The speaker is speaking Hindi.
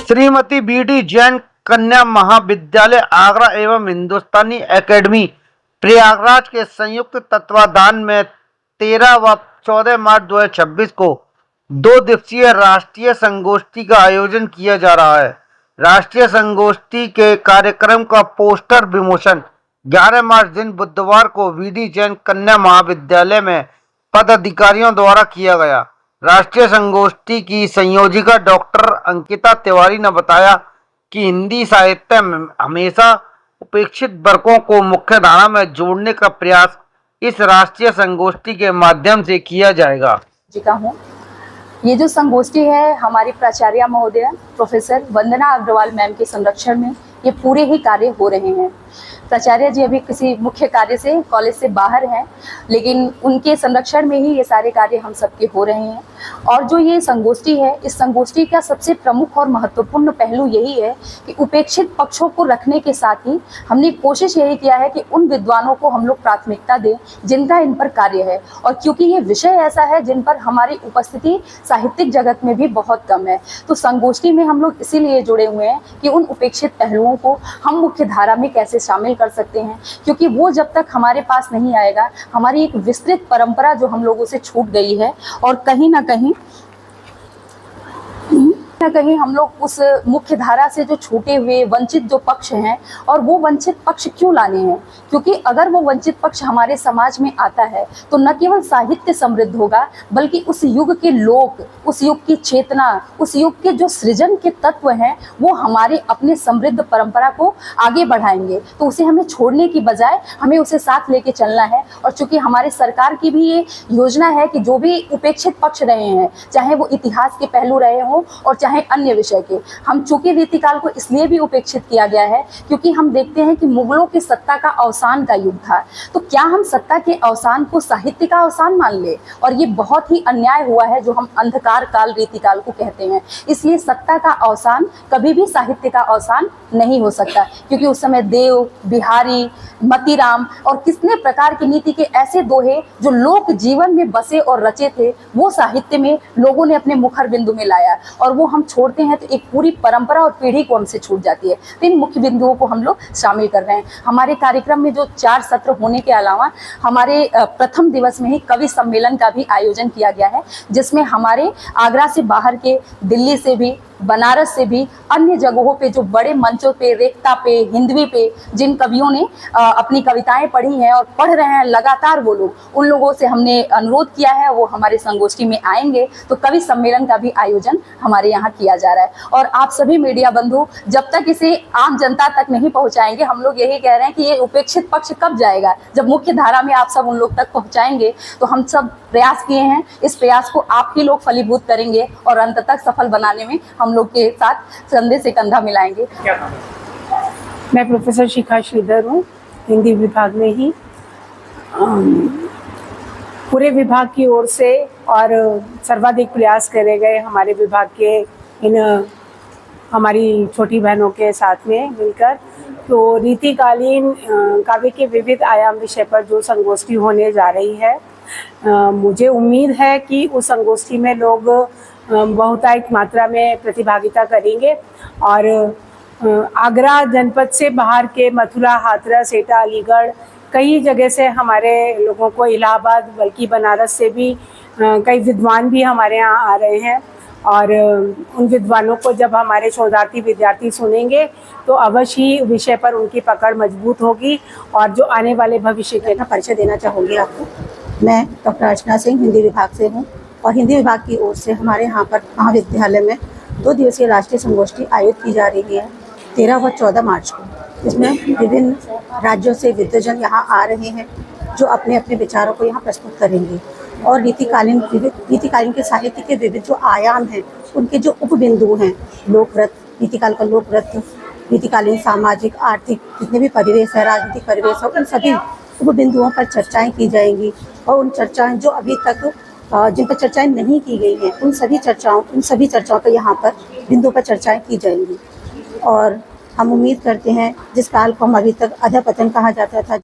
श्रीमती बी.डी. जैन कन्या महाविद्यालय आगरा एवं हिंदुस्तानी एकेडमी प्रयागराज के संयुक्त तत्वाधान में 13 व 14 मार्च 2026 को 2 दिवसीय राष्ट्रीय संगोष्ठी का आयोजन किया जा रहा है। राष्ट्रीय संगोष्ठी के कार्यक्रम का पोस्टर विमोचन 11 मार्च दिन बुधवार को बी.डी. जैन कन्या महाविद्यालय में पदाधिकारियों द्वारा किया गया। राष्ट्रीय संगोष्ठी की संयोजिका डॉक्टर अंकिता तिवारी ने बताया कि हिंदी साहित्य में हमेशा उपेक्षित वर्गों को मुख्यधारा में जोड़ने का प्रयास इस राष्ट्रीय संगोष्ठी के माध्यम से किया जाएगा। ये जो संगोष्ठी है हमारी प्राचार्य महोदय प्रोफेसर वंदना अग्रवाल मैम के संरक्षण में ये पूरे ही कार्य हो रहे हैं। प्राचार्य जी अभी किसी मुख्य कार्य से कॉलेज से बाहर हैं, लेकिन उनके संरक्षण में ही ये सारे कार्य हम सबके हो रहे हैं। और जो ये संगोष्ठी है, इस संगोष्ठी का सबसे प्रमुख और महत्वपूर्ण पहलू यही है कि उपेक्षित पक्षों को रखने के साथ ही हमने कोशिश यही किया है कि उन विद्वानों को हम लोग प्राथमिकता दें जिनका इन पर कार्य है। और क्योंकि ये विषय ऐसा है जिन पर हमारी उपस्थिति साहित्यिक जगत में भी बहुत कम है, तो संगोष्ठी में हम लोग इसीलिए जुड़े हुए हैं कि उन उपेक्षित पहलुओं को हम मुख्य धारा में कैसे शामिल कर सकते हैं, क्योंकि वो जब तक हमारे पास नहीं आएगा, हमारी एक विस्तृत परंपरा जो हम लोगों से छूट गई है और कहीं ना कहीं हम लोग उस मुख्य धारा से जो छूटे हुए वंचित जो पक्ष हैं, और वो वंचित पक्ष क्यों लाने हैं, क्योंकि अगर वो वंचित पक्ष हमारे समाज में आता है तो न केवल साहित्य समृद्ध होगा, बल्कि उस युग के लोक, उस युग की चेतना, उस युग के जो सृजन के तत्व हैं वो हमारे अपने समृद्ध परंपरा को आगे बढ़ाएंगे। तो उसे हमें छोड़ने की बजाय हमें उसे साथ लेके चलना है। और चूंकि हमारे सरकार की भी ये योजना है कि जो भी उपेक्षित पक्ष रहे हैं, चाहे वो इतिहास के पहलू रहे हों और चाहे अन्य विषय के, हम चूंकि रीतिकाल को इसलिए भी उपेक्षित किया गया है क्योंकि हम देखते हैं कि मुगलों की सत्ता का अवसान का युग था। तो क्या हम सत्ता के अवसान को साहित्य का अवसान मान ले? और ये बहुत ही अन्याय हुआ है जो हम अंधकार काल रीतिकाल को कहते हैं। इसलिए सत्ता का अवसान कभी भी साहित्य का अवसान नहीं हो सकता, क्योंकि उस समय देव, बिहारी, मतीराम और कितने प्रकार की नीति के ऐसे दोहे जो लोक जीवन में बसे और रचे थे, वो साहित्य में लोगों ने अपने मुखर बिंदु में लाया। और वो हम छोड़ते हैं तो एक पूरी परंपरा और पीढ़ी को हमसे छूट जाती है। तो इन मुख्य बिंदुओं को हम लोग शामिल कर रहे हैं। हमारे कार्यक्रम में जो 4 सत्र होने के अलावा हमारे प्रथम दिवस में ही कवि सम्मेलन का भी आयोजन किया गया है, जिसमें हमारे आगरा से बाहर के, दिल्ली से भी, बनारस से भी, अन्य जगहों पे जो बड़े मंचों पे, रेखता पे, हिंदवी पे जिन कवियों ने अपनी कविताएं पढ़ी हैं और पढ़ रहे हैं लगातार वो लोग, उन लोगों से हमने अनुरोध किया है वो हमारे संगोष्ठी में आएंगे। तो कवि सम्मेलन का भी आयोजन हमारे यहाँ किया जा रहा है। और आप सभी मीडिया बंधु जब तक इसे आम जनता तक नहीं पहुँचाएंगे, हम लोग यही कह रहे हैं कि ये उपेक्षित पक्ष कब जाएगा, जब मुख्य धारा में आप सब उन लोग तक पहुँचाएंगे। तो हम सब प्रयास किए हैं, इस प्रयास को आप ही लोग फलीभूत करेंगे और अंत तक सफल बनाने में हम लोग के साथ कंधे से कंधा मिलाएंगे। मैं प्रोफेसर शिखा श्रीधर हूँ, हिंदी विभाग में ही। पूरे विभाग की ओर से और सर्वाधिक प्रयास करे गए हमारे विभाग के इन हमारी छोटी बहनों के साथ में मिलकर, तो रीतिकालीन काव्य के विविध आयाम विषय पर जो संगोष्ठी होने जा रही है, मुझे उम्मीद है कि उस संगोष्ठी में लोग बहुतायत मात्रा में प्रतिभागिता करेंगे। और आगरा जनपद से बाहर के मथुरा, हाथरस, एटा, अलीगढ़, कई जगह से हमारे लोगों को, इलाहाबाद बल्कि बनारस से भी कई विद्वान भी हमारे यहाँ आ रहे हैं। और उन विद्वानों को जब हमारे शोधार्थी विद्यार्थी सुनेंगे तो अवश्य ही विषय पर उनकी पकड़ मजबूत होगी। और जो आने वाले भविष्य के परिचय देना चाहूँगी आपको। मैं डॉक्टर अर्चना सिंह हिंदी विभाग से हूँ, और हिंदी विभाग की ओर से हमारे यहाँ पर महाविद्यालय में 2 दिवसीय राष्ट्रीय संगोष्ठी आयोजित की जा रही है 13 व 14 मार्च को। इसमें विभिन्न राज्यों से विद्वजन यहाँ आ रहे हैं जो अपने अपने विचारों को यहाँ प्रस्तुत करेंगे। और रीतिकालीन के साहित्य के विविध जो आयाम हैं, उनके जो उपबिंदु हैं, लोकव्रत, रीतिकाल का लोकव्रत, रीतिकालीन सामाजिक, आर्थिक जितने भी परिवेश है, राजनीतिक परिवेश है, उन सभी उपबिंदुओं पर चर्चाएँ की जाएंगी। और उन चर्चाएँ जो अभी तक जिन पर चर्चाएं नहीं की गई हैं, उन सभी चर्चाओं पर यहाँ पर बिंदु पर चर्चाएं की जाएंगी। और हम उम्मीद करते हैं जिस काल को हम अभी तक अधःपतन कहा जाता था,